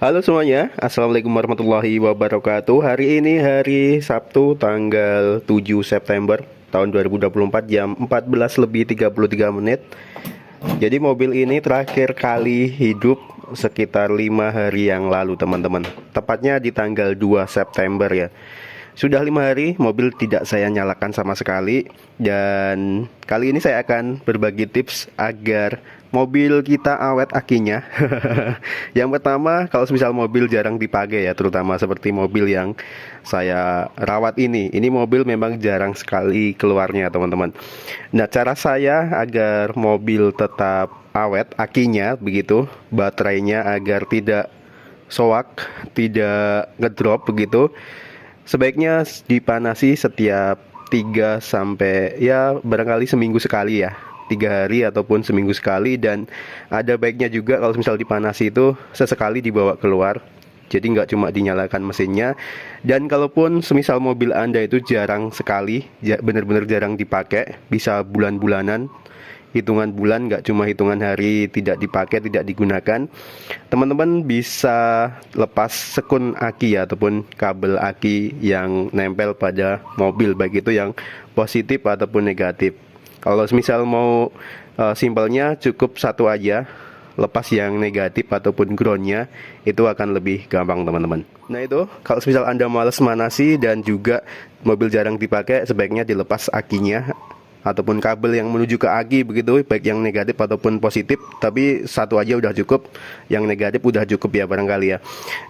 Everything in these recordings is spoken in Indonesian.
Halo semuanya, Assalamualaikum warahmatullahi wabarakatuh. Hari ini hari Sabtu tanggal 7 September tahun 2024 jam 14 lebih 33 menit. Jadi mobil ini terakhir kali hidup sekitar 5 hari yang lalu teman-teman. Tepatnya di tanggal 2 September ya. Sudah 5 hari mobil tidak saya nyalakan sama sekali. Dan kali ini saya akan berbagi tips agar mobil kita awet akinya. Yang pertama, kalau misal mobil jarang dipakai ya, terutama seperti mobil yang saya rawat ini mobil memang jarang sekali keluarnya teman-teman. Nah, cara saya agar mobil tetap awet akinya begitu, baterainya agar tidak soak, tidak ngedrop begitu, sebaiknya dipanasi setiap 3 sampai ya barangkali seminggu sekali ya, 3 hari ataupun seminggu sekali. Dan ada baiknya juga kalau misal dipanasi itu sesekali dibawa keluar, jadi nggak cuma dinyalakan mesinnya. Dan kalaupun semisal mobil Anda itu jarang sekali, benar-benar jarang dipakai, bisa bulan-bulanan, hitungan bulan, nggak cuma hitungan hari tidak dipakai, tidak digunakan, teman-teman bisa lepas sekun aki ya, ataupun kabel aki yang nempel pada mobil, baik itu yang positif ataupun negatif. Kalau misal mau simpelnya cukup satu aja, lepas yang negatif ataupun groundnya, itu akan lebih gampang teman-teman. Nah itu, kalau misal Anda males manasi dan juga mobil jarang dipakai, sebaiknya dilepas akinya ataupun kabel yang menuju ke aki begitu, baik yang negatif ataupun positif. Tapi satu aja udah cukup, yang negatif udah cukup ya barangkali ya.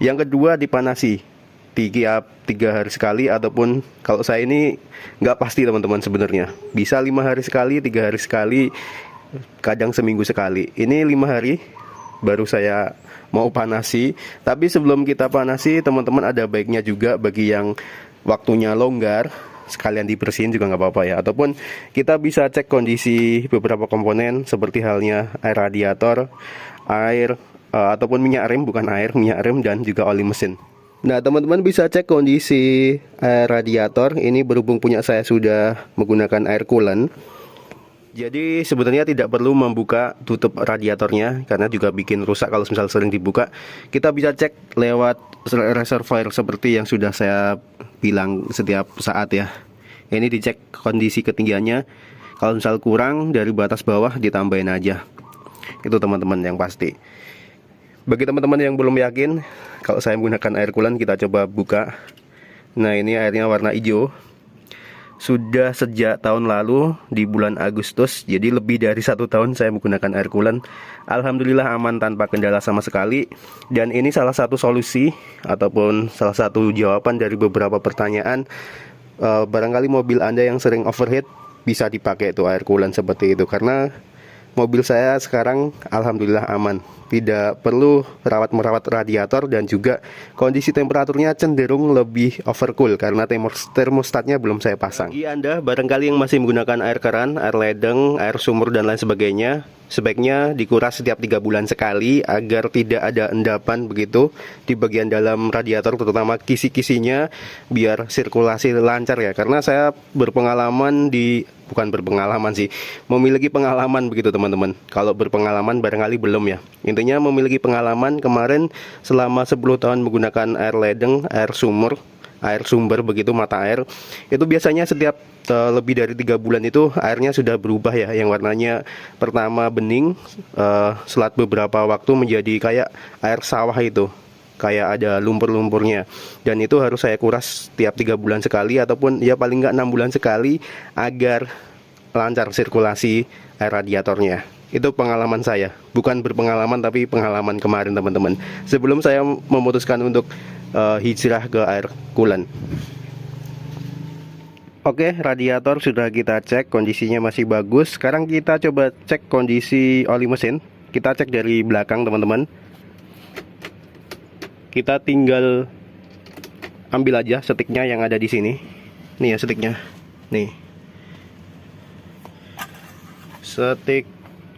Yang kedua, dipanasi 3 hari sekali, ataupun kalau saya ini nggak pasti teman-teman, sebenarnya bisa 5 hari sekali, 3 hari sekali, kadang seminggu sekali. Ini 5 hari baru saya mau panasi. Tapi sebelum kita panasi teman-teman, ada baiknya juga bagi yang waktunya longgar, sekalian dibersihin juga nggak apa-apa ya. Ataupun kita bisa cek kondisi beberapa komponen seperti halnya air radiator, air ataupun minyak rem, bukan air, minyak rem, dan juga oli mesin. Nah teman-teman bisa cek kondisi air radiator. Ini berhubung punya saya sudah menggunakan air coolant, jadi sebenarnya tidak perlu membuka tutup radiatornya, karena juga bikin rusak kalau misal sering dibuka. Kita bisa cek lewat reservoir seperti yang sudah saya bilang setiap saat ya. Ini dicek kondisi ketinggiannya. Kalau misal kurang dari batas bawah, ditambahin aja. Itu teman-teman yang pasti. Bagi teman-teman yang belum yakin, kalau saya menggunakan air coolant, kita coba buka. Nah ini airnya warna hijau. Sudah sejak tahun lalu di bulan Agustus, jadi lebih dari 1 tahun saya menggunakan air coolant. Alhamdulillah aman tanpa kendala sama sekali. Dan ini salah satu solusi ataupun salah satu jawaban dari beberapa pertanyaan. Barangkali mobil Anda yang sering overheat, bisa dipakai itu air coolant seperti itu. Karena mobil saya sekarang alhamdulillah aman, tidak perlu merawat radiator, dan juga kondisi temperaturnya cenderung lebih overcool karena termostatnya belum saya pasang. Bagi Anda barangkali yang masih menggunakan air keran, air ledeng, air sumur dan lain sebagainya, sebaiknya dikuras setiap 3 bulan sekali agar tidak ada endapan begitu di bagian dalam radiator, terutama kisi-kisinya, biar sirkulasi lancar ya. Karena saya memiliki pengalaman begitu teman-teman. Kalau berpengalaman barangkali belum ya. Intinya memiliki pengalaman kemarin selama 10 tahun menggunakan air ledeng, air sumber begitu, mata air. Itu biasanya setiap lebih dari 3 bulan itu airnya sudah berubah ya, yang warnanya pertama bening, selat beberapa waktu menjadi kayak air sawah itu, kayak ada lumpur-lumpurnya. Dan itu harus saya kuras tiap 3 bulan sekali, ataupun ya paling nggak 6 bulan sekali, agar lancar sirkulasi air radiatornya. Itu pengalaman saya, bukan berpengalaman tapi pengalaman kemarin teman-teman, sebelum saya memutuskan untuk hijrah ke air coolant. Oke, radiator sudah kita cek, kondisinya masih bagus. Sekarang kita coba cek kondisi oli mesin. Kita cek dari belakang teman-teman. Kita tinggal ambil aja setiknya yang ada di sini. Nih ya setiknya. Nih. Setik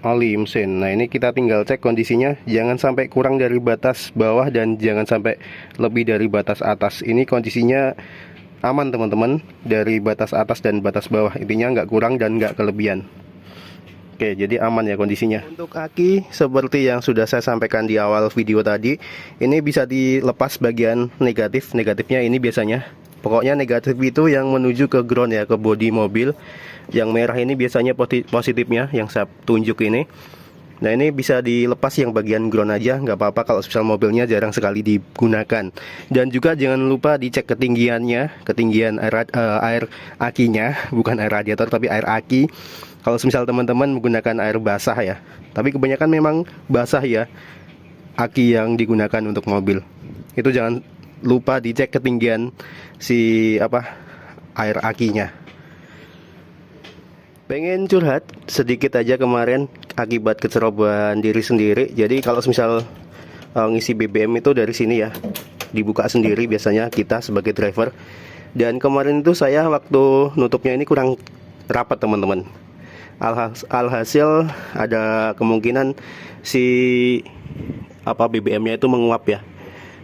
oli mesin. Nah ini kita tinggal cek kondisinya, jangan sampai kurang dari batas bawah dan jangan sampai lebih dari batas atas. Ini kondisinya aman teman-teman, dari batas atas dan batas bawah, intinya nggak kurang dan nggak kelebihan. Oke, jadi aman ya kondisinya. Untuk aki, seperti yang sudah saya sampaikan di awal video tadi, ini bisa dilepas bagian negatif. Negatifnya ini biasanya, pokoknya negatif itu yang menuju ke ground ya, ke bodi mobil. Yang merah ini biasanya positifnya, yang saya tunjuk ini. Nah, ini bisa dilepas yang bagian ground aja, nggak apa-apa kalau misal mobilnya jarang sekali digunakan. Dan juga jangan lupa dicek ketinggiannya, ketinggian air akinya, bukan air radiator tapi air aki. Kalau misal teman-teman menggunakan air basah ya, tapi kebanyakan memang basah ya aki yang digunakan untuk mobil. Itu jangan lupa dicek ketinggian si air akinya. Pengen curhat sedikit aja kemarin akibat kecerobohan diri sendiri. Jadi kalau misal ngisi BBM itu dari sini ya, dibuka sendiri biasanya kita sebagai driver. Dan kemarin itu saya waktu nutupnya ini kurang rapat teman-teman. Alhasil ada kemungkinan si BBM-nya itu menguap ya.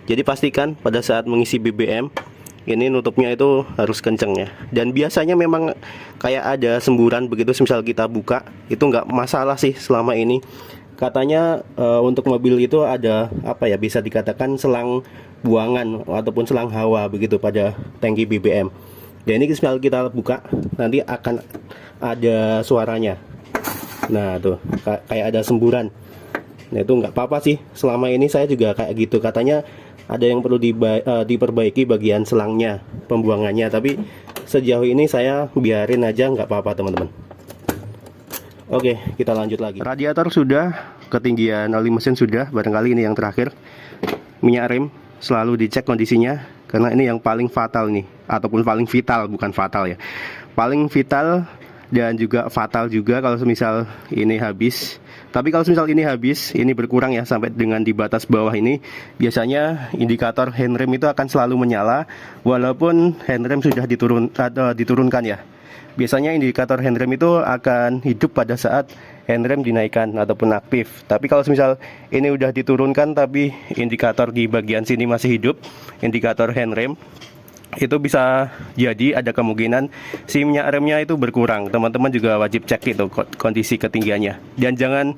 Jadi pastikan pada saat mengisi BBM ini nutupnya itu harus kenceng ya. Dan biasanya memang kayak ada semburan begitu, misal kita buka itu nggak masalah sih selama ini. Katanya untuk mobil itu ada bisa dikatakan selang buangan ataupun selang hawa begitu pada tangki BBM. Dan ini misal kita buka nanti akan ada suaranya. Nah tuh kayak ada semburan. Nah itu nggak apa-apa sih, selama ini saya juga kayak gitu. Katanya ada yang perlu diperbaiki bagian selangnya, pembuangannya. Tapi sejauh ini saya biarin aja, nggak apa-apa teman-teman. Oke, kita lanjut lagi. Radiator sudah, ketinggian oli mesin sudah. Barangkali ini yang terakhir. Minyak rem selalu dicek kondisinya, karena ini yang paling fatal nih, ataupun paling vital, bukan fatal ya, paling vital. Dan juga fatal juga kalau misal ini habis. Tapi kalau misal ini habis, ini berkurang ya sampai dengan di batas bawah ini, biasanya indikator handrem itu akan selalu menyala walaupun handrem sudah diturunkan ya. Biasanya indikator handrem itu akan hidup pada saat handrem dinaikkan ataupun aktif. Tapi kalau misal ini udah diturunkan tapi indikator di bagian sini masih hidup, indikator handrem, itu bisa jadi ada kemungkinan si minyak remnya itu berkurang. Teman-teman juga wajib cek itu kondisi ketinggiannya. Dan jangan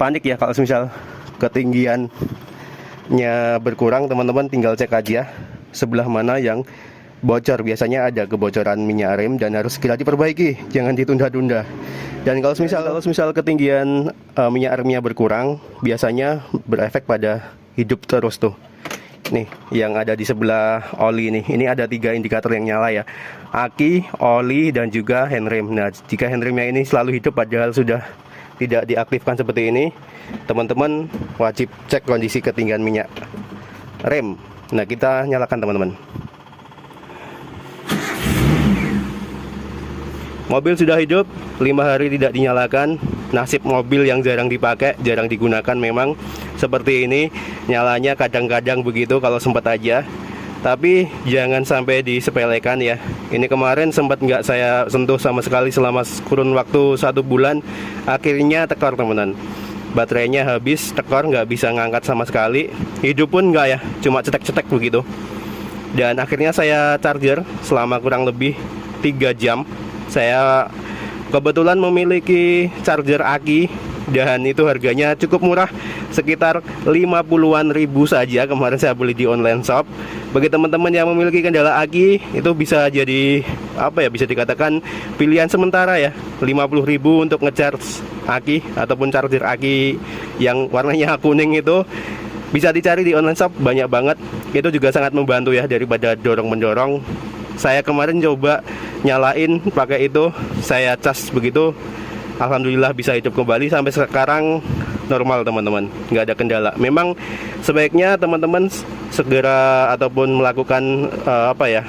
panik ya kalau misal ketinggiannya berkurang, teman-teman tinggal cek aja sebelah mana yang bocor. Biasanya ada kebocoran minyak rem dan harus segera diperbaiki, jangan ditunda-tunda. Dan kalau misal ketinggian minyak remnya berkurang, biasanya berefek pada hidup terus tuh. Nih, yang ada di sebelah oli nih. Ini ada 3 indikator yang nyala ya. Aki, oli, dan juga handrem. Nah, jika handremnya ini selalu hidup padahal sudah tidak diaktifkan seperti ini, teman-teman wajib cek kondisi ketinggian minyak rem. Nah, kita nyalakan teman-teman. Mobil sudah hidup, 5 hari tidak dinyalakan. Nasib mobil yang jarang dipakai, jarang digunakan memang seperti ini. Nyalanya kadang-kadang begitu kalau sempat aja. Tapi jangan sampai disepelekan ya. Ini kemarin sempat nggak saya sentuh sama sekali selama kurun waktu 1 bulan. Akhirnya tekor teman-teman. Baterainya habis, tekor, nggak bisa ngangkat sama sekali. Hidup pun nggak ya, cuma cetek-cetek begitu. Dan akhirnya saya charger selama kurang lebih 3 jam. Saya kebetulan memiliki charger aki dan itu harganya cukup murah, sekitar 50-an ribu saja. Kemarin saya beli di online shop. Bagi teman-teman yang memiliki kendala aki, itu bisa jadi bisa dikatakan pilihan sementara ya. 50.000 untuk ngecharge aki ataupun charger aki yang warnanya kuning itu bisa dicari di online shop, banyak banget. Itu juga sangat membantu ya daripada dorong-mendorong. Saya kemarin coba nyalain pakai itu, saya cas begitu, alhamdulillah bisa hidup kembali. Sampai sekarang normal teman-teman, nggak ada kendala. Memang sebaiknya teman-teman segera ataupun melakukan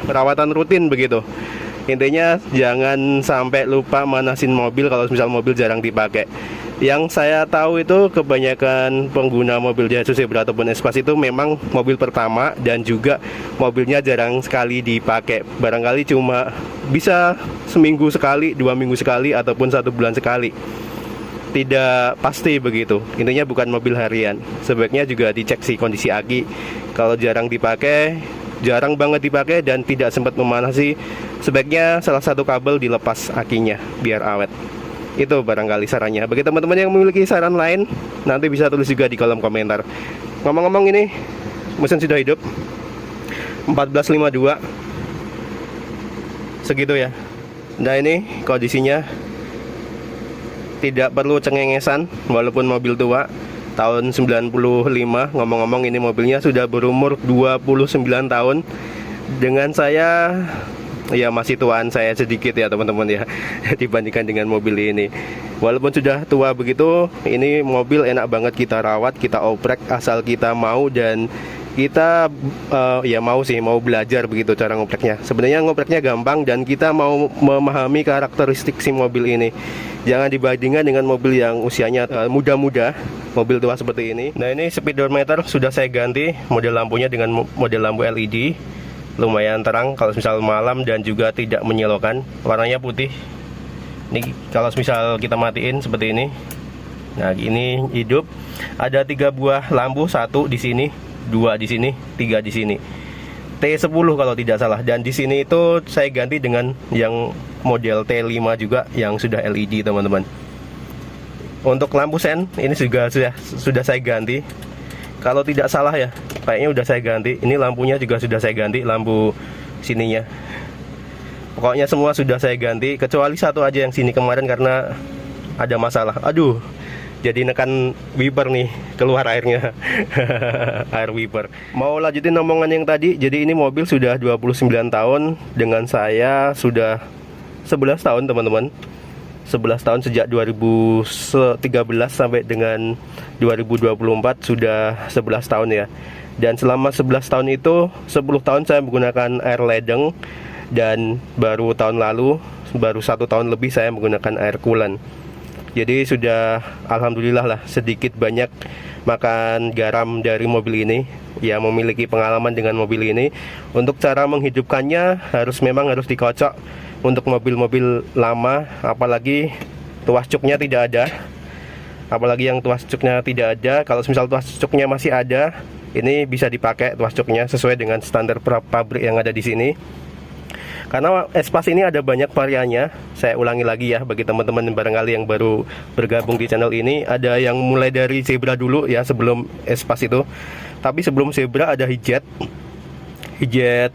perawatan rutin begitu. Intinya jangan sampai lupa manasin mobil kalau misal mobil jarang dipakai. Yang saya tahu itu kebanyakan pengguna mobil Daihatsu Zebra ataupun Espas itu memang mobil pertama dan juga mobilnya jarang sekali dipakai. Barangkali cuma bisa seminggu sekali, 2 minggu sekali, ataupun 1 bulan sekali. Tidak pasti begitu. Intinya bukan mobil harian. Sebaiknya juga dicek sih kondisi aki. Kalau jarang dipakai, jarang banget dipakai dan tidak sempat memanasi, sebaiknya salah satu kabel dilepas akinya biar awet. Itu barangkali sarannya. Bagi teman-teman yang memiliki saran lain, nanti bisa tulis juga di kolom komentar. Ngomong-ngomong, ini mesin sudah hidup 1452 segitu ya. Nah, ini kondisinya tidak perlu cengengesan walaupun mobil tua tahun 95. Ngomong-ngomong, ini mobilnya sudah berumur 29 tahun. Dengan saya ya masih tuaan saya sedikit ya teman-teman ya dibandingkan dengan mobil ini. Walaupun sudah tua begitu, ini mobil enak banget kita rawat, kita oprek asal kita mau dan kita ya mau belajar begitu cara ngopreknya. Sebenarnya ngopreknya gampang dan kita mau memahami karakteristik si mobil ini. Jangan dibandingkan dengan mobil yang usianya muda-muda, mobil tua seperti ini. Nah, ini speedometer sudah saya ganti model lampunya dengan model lampu LED. Lumayan terang kalau misal malam dan juga tidak menyilaukan. Warnanya putih. Ini kalau misal kita matiin seperti ini. Nah, ini hidup. Ada 3 buah lampu, 1 di sini, 2 di sini, 3 di sini. T10 kalau tidak salah. Dan di sini itu saya ganti dengan yang model T5 juga yang sudah LED, teman-teman. Untuk lampu sen ini juga sudah saya ganti. Kalau tidak salah ya, kayaknya udah saya ganti. Ini lampunya juga sudah saya ganti, lampu sininya. Pokoknya semua sudah saya ganti, kecuali satu aja yang sini kemarin karena ada masalah. Aduh, jadi nekan wiper nih, keluar airnya. Air wiper. Mau lanjutin omongan yang tadi. Jadi ini mobil sudah 29 tahun. Dengan saya sudah 11 tahun teman-teman. 11 tahun sejak 2013 sampai dengan 2024 sudah 11 tahun ya. Dan selama 11 tahun itu 10 tahun saya menggunakan air ledeng. Dan baru tahun lalu, baru 1 tahun lebih saya menggunakan air coolant. Jadi sudah alhamdulillah lah sedikit banyak makan garam dari mobil ini. Ya, memiliki pengalaman dengan mobil ini. Untuk cara menghidupkannya memang harus dikocok. Untuk mobil-mobil lama, apalagi tuas cuknya tidak ada. Apalagi yang tuas cuknya tidak ada. Kalau misal tuas cuknya masih ada, ini bisa dipakai tuas cuknya sesuai dengan standar pabrik yang ada di sini. Karena Espas ini ada banyak variannya. Saya ulangi lagi ya bagi teman-teman barangkali yang baru bergabung di channel ini. Ada yang mulai dari Zebra dulu ya sebelum Espas itu. Tapi sebelum Zebra ada Hijet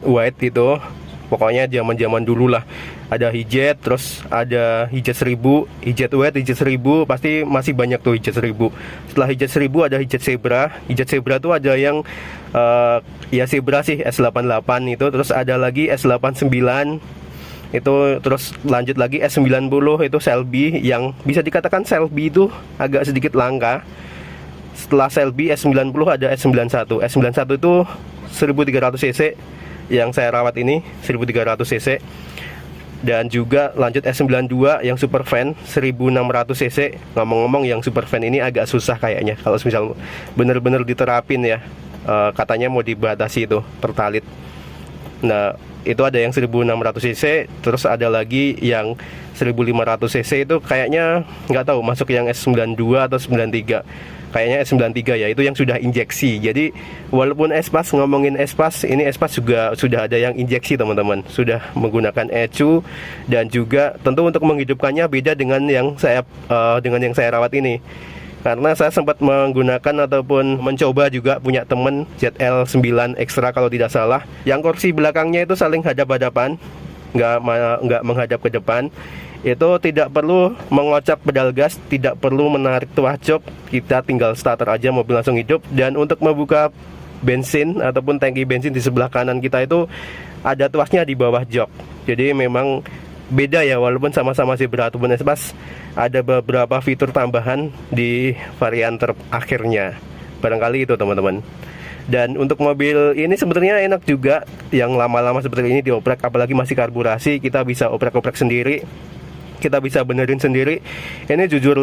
white itu. Pokoknya zaman-zaman dulu lah. Ada Hijet, terus ada Hijet 1000, Hijet white, Hijet 1000. Pasti masih banyak tuh Hijet 1000. Setelah Hijet 1000 ada Hijet Zebra. Hijet Zebra tuh ada yang ya Zebra sih S88 itu. Terus ada lagi S89 itu. Terus lanjut lagi S90 itu Selby. Yang bisa dikatakan Selby itu agak sedikit langka. Setelah Selby S90 ada S91. S91 itu 1300 cc. Yang saya rawat ini 1300 cc. Dan juga lanjut S92 yang super fan 1600 cc. Ngomong-ngomong yang super fan ini agak susah kayaknya kalau misal bener-bener diterapin ya. Katanya mau dibatasi itu pertalit. Nah, itu ada yang 1600 cc. Terus ada lagi yang 1500 cc itu kayaknya nggak tahu masuk yang S92 atau 93. Kayaknya S93 ya, itu yang sudah injeksi. Jadi walaupun Espas, ngomongin Espas, ini Espas juga sudah ada yang injeksi teman-teman. Sudah menggunakan ECU. Dan juga tentu untuk menghidupkannya beda dengan yang saya rawat ini. Karena saya sempat menggunakan ataupun mencoba juga punya temen ZL9 Extra kalau tidak salah. Yang kursi belakangnya itu saling hadap-hadapan, nggak menghadap ke depan. Itu tidak perlu mengocak pedal gas, tidak perlu menarik tuas jok, kita tinggal starter aja mobil langsung hidup. Dan untuk membuka bensin ataupun tangki bensin di sebelah kanan kita itu ada tuasnya di bawah jok. Jadi memang beda ya, walaupun sama-sama Zebra ataupun Espas, ada beberapa fitur tambahan di varian terakhirnya. Barangkali itu teman-teman. Dan untuk mobil ini sebenarnya enak juga, yang lama-lama seperti ini dioprek, apalagi masih karburasi, kita bisa oprek-oprek sendiri. Kita bisa benerin sendiri. Ini jujur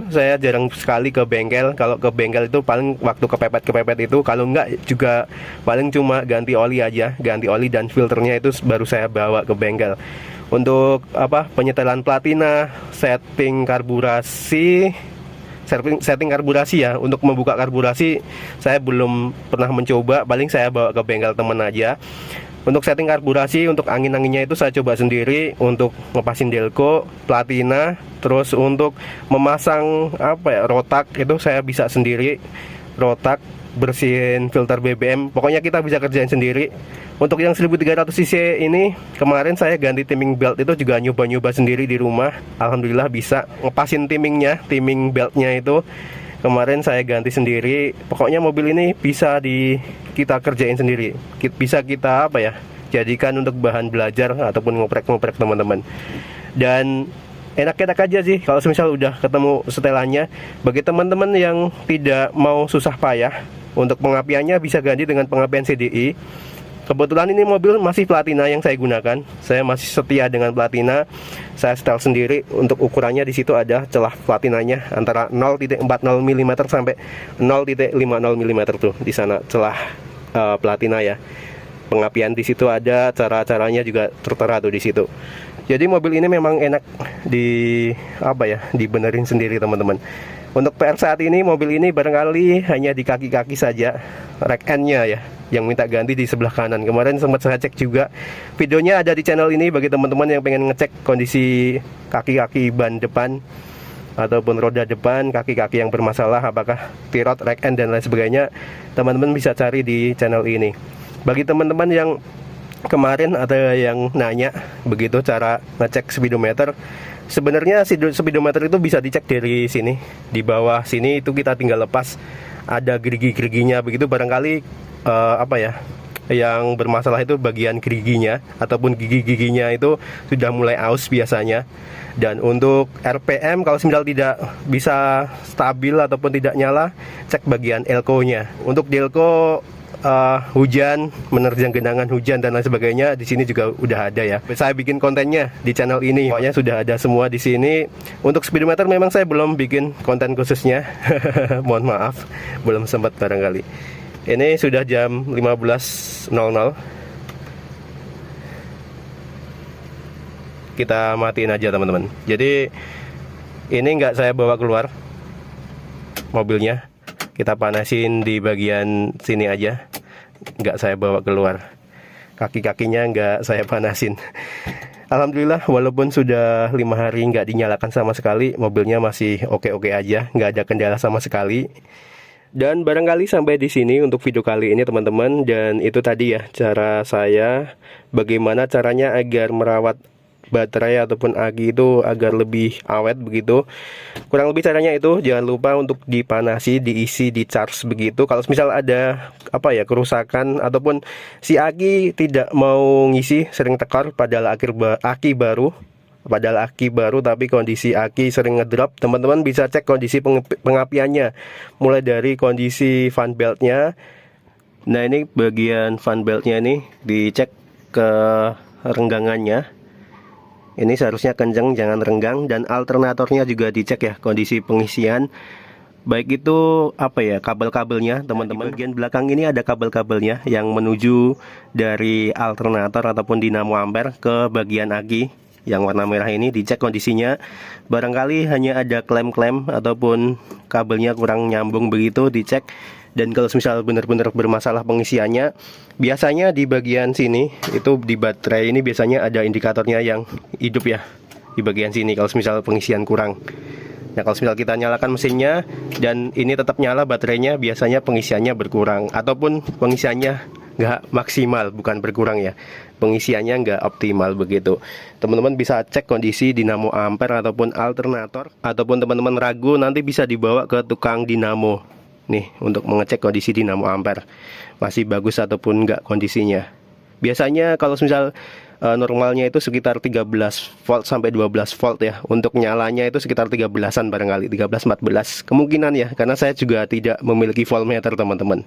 saya jarang sekali ke bengkel. Kalau ke bengkel itu paling waktu kepepet itu, kalau enggak juga paling cuma ganti oli aja, ganti oli dan filternya itu baru saya bawa ke bengkel. Untuk penyetelan platina, setting karburasi, setting karburasi ya. Untuk membuka karburasi saya belum pernah mencoba, paling saya bawa ke bengkel temen aja. Untuk setting karburasi, untuk angin-anginnya itu saya coba sendiri. Untuk ngepasin delco, platina, terus untuk memasang rotak itu saya bisa sendiri. Rotak, bersihin filter BBM, pokoknya kita bisa kerjain sendiri. Untuk yang 1300 cc ini kemarin saya ganti timing belt itu juga nyoba-nyoba sendiri di rumah. Alhamdulillah bisa ngepasin timing beltnya itu kemarin saya ganti sendiri. Pokoknya mobil ini bisa kita kerjain sendiri, bisa kita jadikan untuk bahan belajar ataupun ngoprek-ngoprek teman-teman. Dan enak-enak aja sih kalau misal udah ketemu setelannya. Bagi teman-teman yang tidak mau susah payah, untuk pengapiannya bisa ganti dengan pengapian CDI. Kebetulan ini mobil masih platina yang saya gunakan. Saya masih setia dengan platina. Saya setel sendiri. Untuk ukurannya di situ ada celah platinanya antara 0.40 mm sampai 0.50 mm tuh di sana celah platina ya. Pengapian di situ ada, cara-caranya juga tertera tuh di situ. Jadi mobil ini memang enak dibenerin sendiri teman-teman. Untuk PR saat ini mobil ini barangkali hanya di kaki-kaki saja, rack end-nya ya yang minta ganti di sebelah kanan. Kemarin sempat saya cek juga, videonya ada di channel ini bagi teman-teman yang pengen ngecek kondisi kaki-kaki ban depan ataupun roda depan, kaki-kaki yang bermasalah, apakah tirot, rack end dan lain sebagainya. Teman-teman bisa cari di channel ini. Bagi teman-teman yang kemarin ada yang nanya begitu cara ngecek speedometer. Sebenarnya speedometer itu bisa dicek dari sini. Di bawah sini itu kita tinggal lepas, ada gerigi-geriginya begitu. Barangkali yang bermasalah itu bagian geriginya ataupun gigi-giginya itu sudah mulai aus biasanya. Dan untuk RPM kalau misal tidak bisa stabil ataupun tidak nyala, cek bagian elko-nya. Untuk delco hujan, menerjang genangan hujan dan lain sebagainya, di sini juga udah ada ya. Saya bikin kontennya di channel ini, pokoknya sudah ada semua di sini. Untuk speedometer memang saya belum bikin konten khususnya. Mohon maaf, belum sempat barangkali. Ini sudah jam 15.00. Kita matiin aja teman-teman. Jadi ini nggak saya bawa keluar mobilnya, kita panasin di bagian sini aja, nggak saya bawa keluar. Kaki-kakinya nggak saya panasin. Alhamdulillah walaupun sudah 5 hari nggak dinyalakan sama sekali, mobilnya masih oke-oke aja, nggak ada kendala sama sekali. Dan barangkali sampai di sini untuk video kali ini teman-teman. Dan itu tadi ya cara saya bagaimana caranya agar merawat baterai ataupun aki itu agar lebih awet begitu. Kurang lebih caranya itu. Jangan lupa untuk dipanasi, diisi, di charge begitu. Kalau misal ada kerusakan ataupun si aki tidak mau ngisi, sering tekor padahal aki baru tapi kondisi aki sering ngedrop, teman-teman bisa cek kondisi pengapiannya mulai dari kondisi fan beltnya. Nah ini bagian fan beltnya ini dicek ke renggangannya. Ini seharusnya kencang, jangan renggang. Dan alternatornya juga dicek ya, kondisi pengisian. Baik itu kabel-kabelnya teman-teman. Bagian belakang ini ada kabel-kabelnya yang menuju dari alternator ataupun dinamo ampere ke bagian aki yang warna merah ini. Dicek kondisinya. Barangkali hanya ada klem-klem ataupun kabelnya kurang nyambung begitu, dicek. Dan kalau misal benar-benar bermasalah pengisiannya, biasanya di bagian sini itu di baterai ini biasanya ada indikatornya yang hidup ya, di bagian sini kalau misal pengisian kurang. Nah kalau misal kita nyalakan mesinnya dan ini tetap nyala baterainya, biasanya pengisiannya berkurang ataupun pengisiannya nggak maksimal, bukan berkurang ya, pengisiannya nggak optimal begitu. Teman-teman bisa cek kondisi dinamo ampere ataupun alternator, ataupun teman-teman ragu nanti bisa dibawa ke tukang dinamo nih untuk mengecek kondisi dinamo ampere masih bagus ataupun enggak kondisinya. Biasanya kalau misal normalnya itu sekitar 13 volt sampai 12 volt ya. Untuk nyalanya itu sekitar 13-an barangkali, 13-14 kemungkinan ya, karena saya juga tidak memiliki voltmeter teman-teman.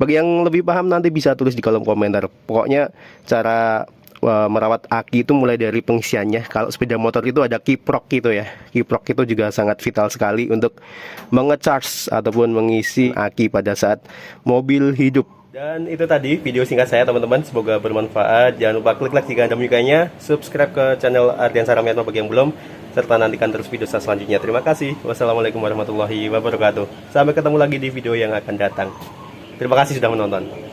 Bagi yang lebih paham nanti bisa tulis di kolom komentar. Pokoknya cara merawat aki itu mulai dari pengisiannya. Kalau sepeda motor itu ada kiprok gitu ya. Kiprok itu juga sangat vital sekali untuk mengecharge ataupun mengisi aki pada saat mobil hidup. Dan itu tadi video singkat saya teman-teman, semoga bermanfaat. Jangan lupa klik like jika Anda menyukainya, subscribe ke channel Ardian Saramiatmo bagi yang belum. serta nantikan terus video saya selanjutnya. Terima kasih. Wassalamualaikum warahmatullahi wabarakatuh. Sampai ketemu lagi di video yang akan datang. Terima kasih sudah menonton.